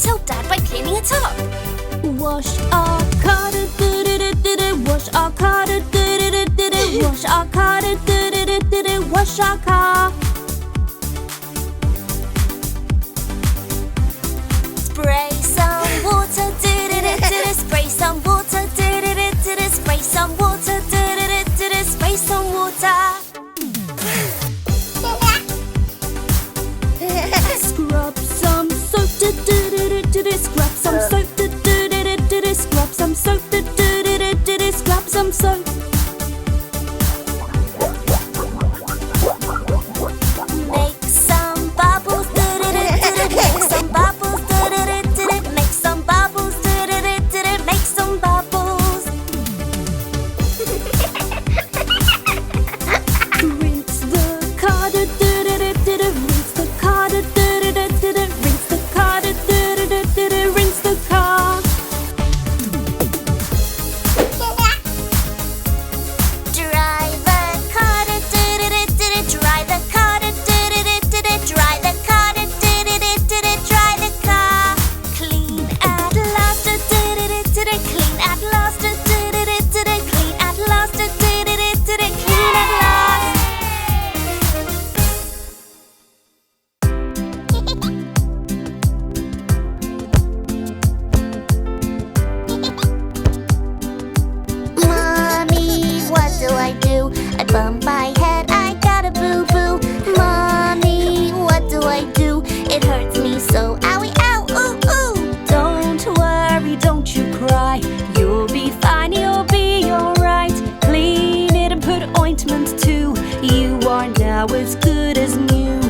tell Dad by cleaning it up. Wash our car, wash our car, wash our car, wash our car. Spray some water, spray some water, spray some water, spray some water. Scrub some soap, scrub some soap, scrub some soap, scrub some soap. Make some bubbles, make some bubbles, make some bubbles, make some bubbles. Rinse the car, rinse the car, rinse the car, rinse the car. Dry the car, dry the car, dry the car, dry the car. Clean at last, clean at last, clean at last, clean at last. Mommy, what do I do? I bump my head, I got a boo-boo. Mommy, what do I do? It hurts me so, owie, ow, ooh, ooh. Don't worry, don't you cry. You'll be fine, you'll be alright. Clean it and put ointment too. You are now as good as new.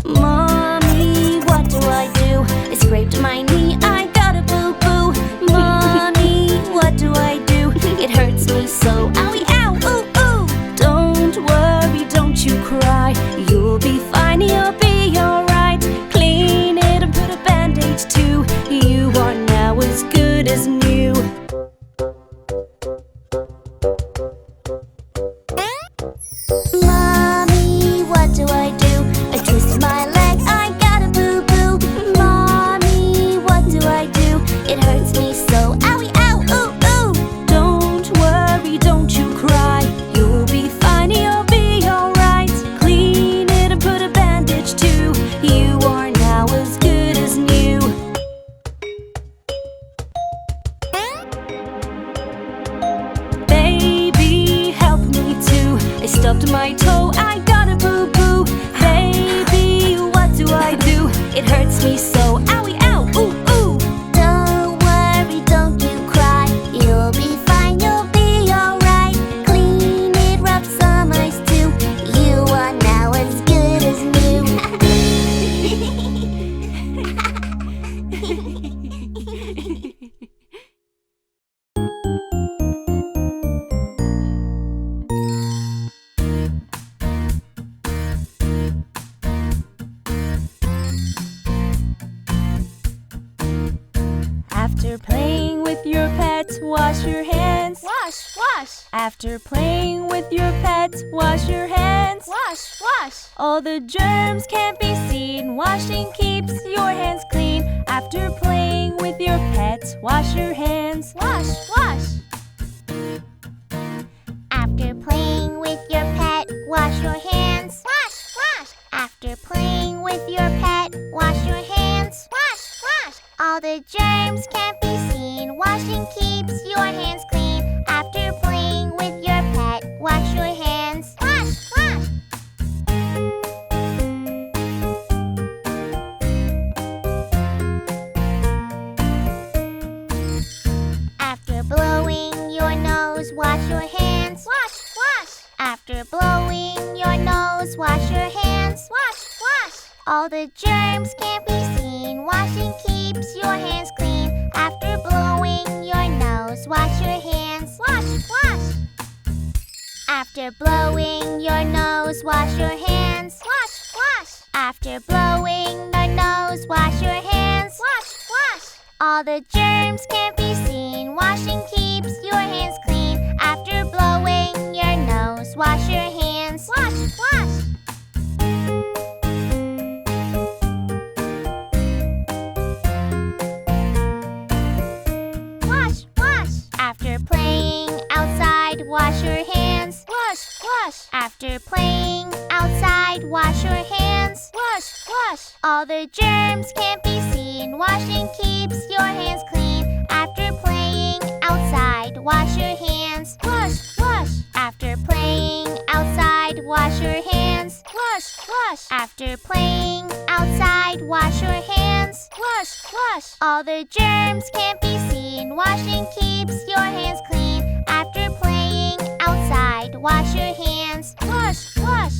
Mommy, what do I do? I scraped my knee, I got a boo-boo. Mommy, what do I do? It hurts me so, owie, ow, ooh, ooh. Don't worry, don't you cry. You'll be fine, you'll be alright. Clean it and put a band-aid too. You are now as good as new. Mommy, what do I do? I twist my leg, I got a boo-boo. Mommy, what do I do? It hurts me so, owie, ow, ooh, ooh. Don't worry, don't you cry. You'll be fine, you'll be alright. Clean it and put a bandage too. You are now as good as new. Baby, help me too. I stubbed my toe, I got a boo-boo. Baby, what do I do? It hurts me so, owie, ow, ooh, ooh. Don't worry, don't you cry. You'll be fine, you'll be alright. Clean it, rub some ice too. You are now as good as new. After playing with your pet, wash your hands. Wash, wash, After playing with your pet, wash your hands. wash, wash. All the germs can't be seen. Washing keeps your hands clean. After playing with your pet, wash your hands. Wash, wash. After playing with your pet, wash your hands. Wash, wash. After playing with your pet, wash your hands. Wash, wash. All the germs can't be seen. Washing keeps your hands clean. After playing with your pet, wash your hands. Wash, wash. After blowing your nose, wash your hands. Wash, wash. After blowing your nose, wash your hands. Wash, wash. All the germs can't be seen. Washing keeps your hands clean. After blowing your nose, wash your hands. Wash, wash. After blowing your nose, wash your hands. Wash, wash. After blowing your nose, wash your hands. Wash, wash. All the germs can't be seen. Washing keeps your hands clean. After blowing your nose, wash your hands. Wash, wash. After playing outside, wash your hands. Wash, wash. All the germs can't be seen. Washing keeps your hands clean. After playing outside, wash your hands. Wash, wash. After playing outside, wash your hands. Wash, wash. After playing outside, wash your hands. Wash, wash. All the germs can't be seen. Washing keeps your hands clean. After playing outside, wash your hands. Wash, wash.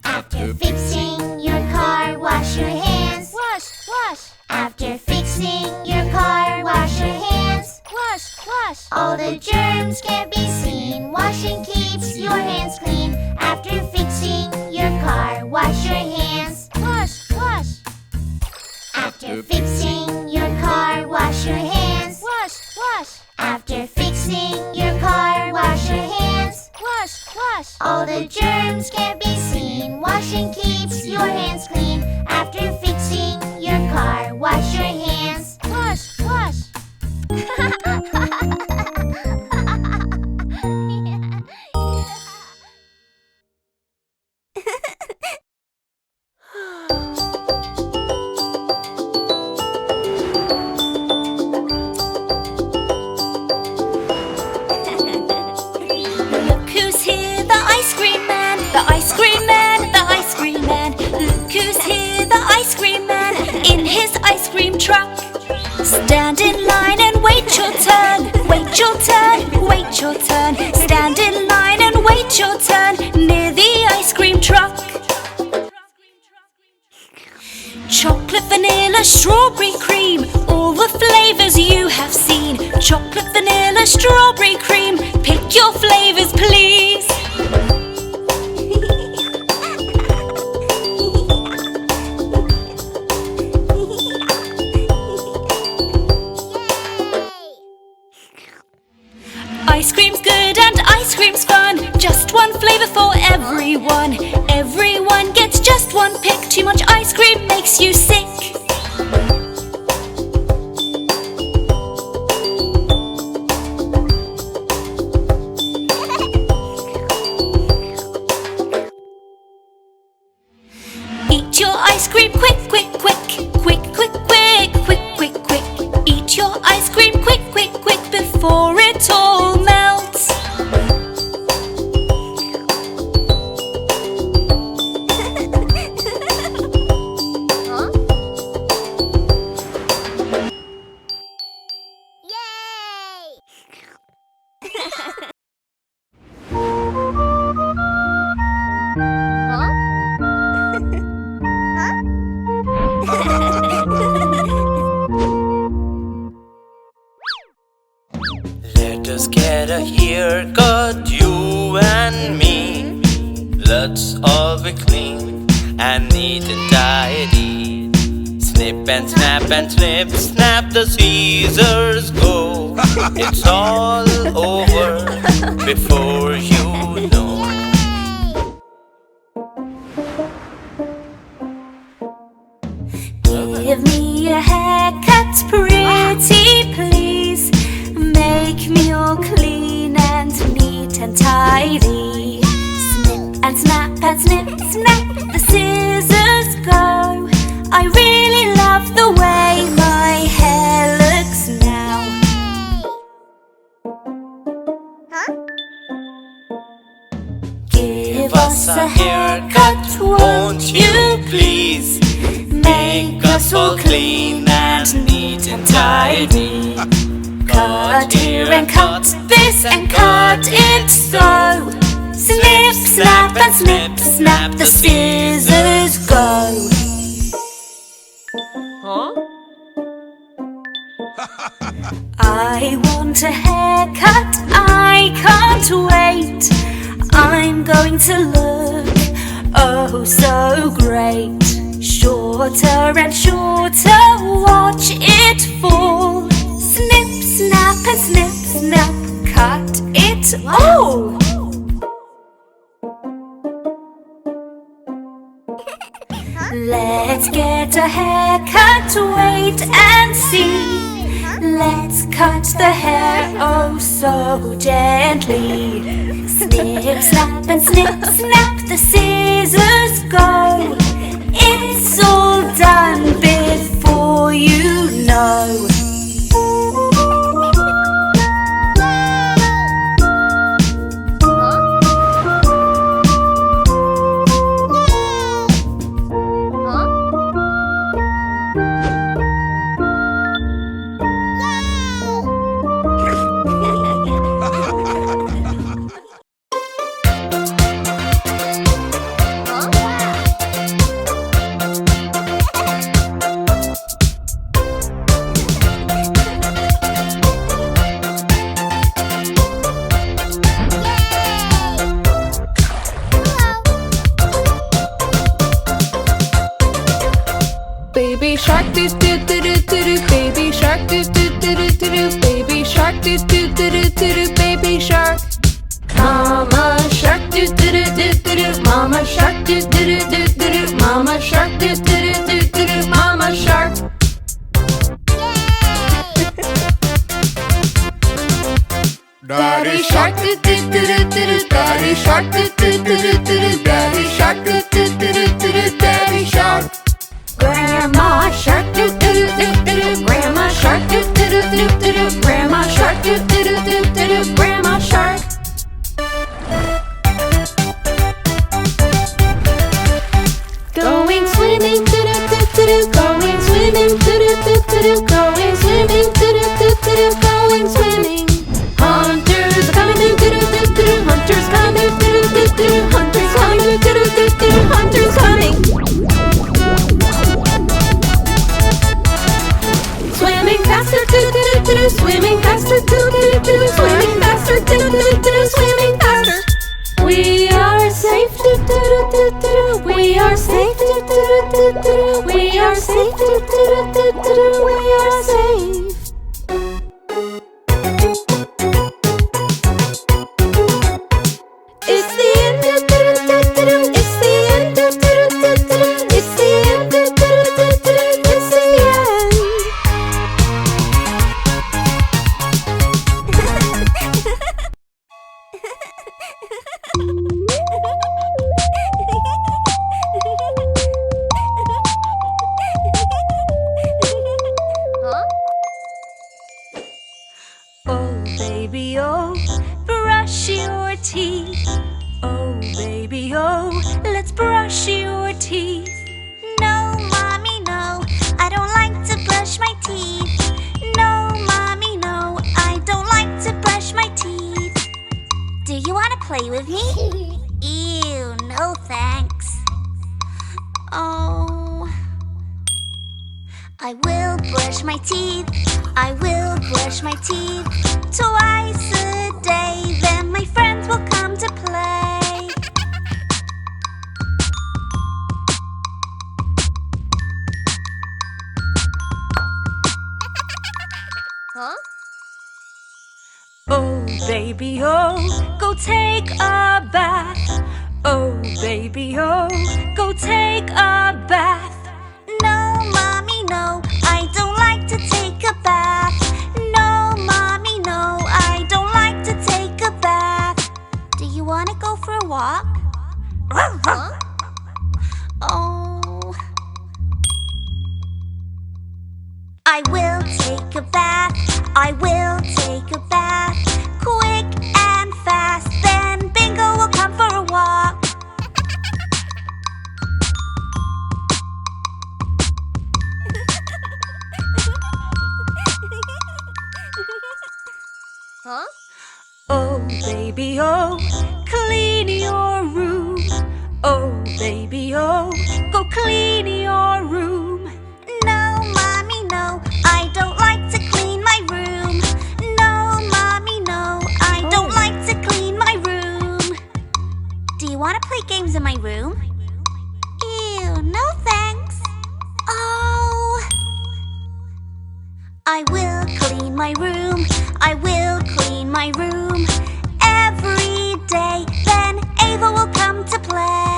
After fixing your car, wash your hands. Wash, wash. After fixing your car, wash your hands. Wash, wash. All the germs can't be seen. Washing keeps your hands clean. After fixing your car, wash your hands. Wash, wash. After fixing your car, wash your hands. Wash, wash. After fixing your car, wash your hands. Wash, wash. All the germs can't be seen. Washing keeps your hands clean. After fixing your car, wash your hands. Wash, wash. Look who's here, the ice cream man. The ice cream man, the ice cream man. Look who's here, the ice cream man. In his ice cream truck. Stand in line and wait your turn. Wait your turn, wait your turn. Stand in line and wait your turn near the ice cream truck. Chocolate, vanilla, strawberry cream, all the flavors you have seen. Chocolate, vanilla, strawberry cream, pick your flavors please. Ice cream's good and ice cream's fun. Just one flavor for everyone. Everyone gets just one pick. Too much ice cream makes you sick. Eat your ice cream quick, quick, quick. Quick, quick, quick, quick, quick, quick. Eat your ice cream quick, quick, quick before it all melts. Yay! Let us get a haircut, you and me. Let's all be clean and neat and tidy. Snip and snap and snip, snap, the scissors go. It's all over before you know. Give me a haircut, pretty please. Make me all clean and neat and tidy. Snip and snap and snip, snap, the scissors go. I really love the way my hair looks now. Give us a haircut, won't you please? Make us all clean and neat and tidy. Cut here and cut this and cut it so. Snip, snap and snip, snap, the scissors go. I want a haircut, I can't wait. I'm going to look oh so great. Shorter and shorter, watch it fall. Snip, snap and snip, snap, cut it all. Let's get a haircut, wait and see. Let's cut the hair oh so gently. Snip, snap and snip, snap, the scissors go. It's all done before you know. Baby shark doo doo doo doo doo doo. Baby shark doo doo doo doo doo doo. Baby shark doo doo doo doo doo doo. Baby shark. Mama shark doo doo doo doo doo doo. Mama shark doo doo doo doo doo doo. Mama shark doo doo doo doo doo doo. Mama shark. Daddy shark doo doo doo doo doo doo. Daddy shark doo doo doo doo doo doo. Daddy shark doo doo doo doo doo doo. Daddy shark. Grandma shark doo doo doo doo doo doo. Grandma shark doo doo doo doo doo doo. Grandma shark doo doo doo doo doo doo. Grandma shark. Going swimming doo doo doo doo doo. Going swimming doo doo doo doo doo. Going swimming doo doo doo doo doo. Going swimming. Hunters are coming doo doo doo doo doo. Hunters coming doo doo doo doo. Hunters coming doo doo doo doo. Hunters coming. Swimming faster, doo doo doo doo. Swimming faster, doo doo doo doo. Swimming faster, doo doo doo doo. Swimming faster. We are safe, doo doo doo doo doo. We are safe, doo doo doo doo doo. We are safe, doo doo doo doo doo. We are safe. It's the end, doo doo doo doo doo. It's the end, doo doo doo doo doo. It's the end, doo doo doo doo doo. It's the end. Oh baby, oh, brush your teeth. Oh baby, oh, let's brush your teeth. No, Mommy, no, I don't like to brush my teeth. No, Mommy, no, I don't like to brush my teeth. Do you want to play with me? Ew, no thanks. Oh, I will brush my teeth. I will brush my teeth twice a day. Then my friends will come to play. Huh? Oh baby, oh, go take a bath. Oh baby, oh, go take a bath. No, Mommy, no, I don't like to take a bath. No, Mommy, no, I don't like to take a bath. Do you want to go for a walk? Huh? Oh, I will take a bath. I will take a bath. Quick and fast. Then Bingo will come for a walk. Huh? Oh baby, oh, clean your room. Oh baby, oh, go clean your room. No, Mommy, no, I don't like to clean my room. No, Mommy, no, I don't like to clean my room. Do you want to play games in my room? Ew, no thanks. Oh, I will clean my room. I will clean my room every day. Then Ava will come to play.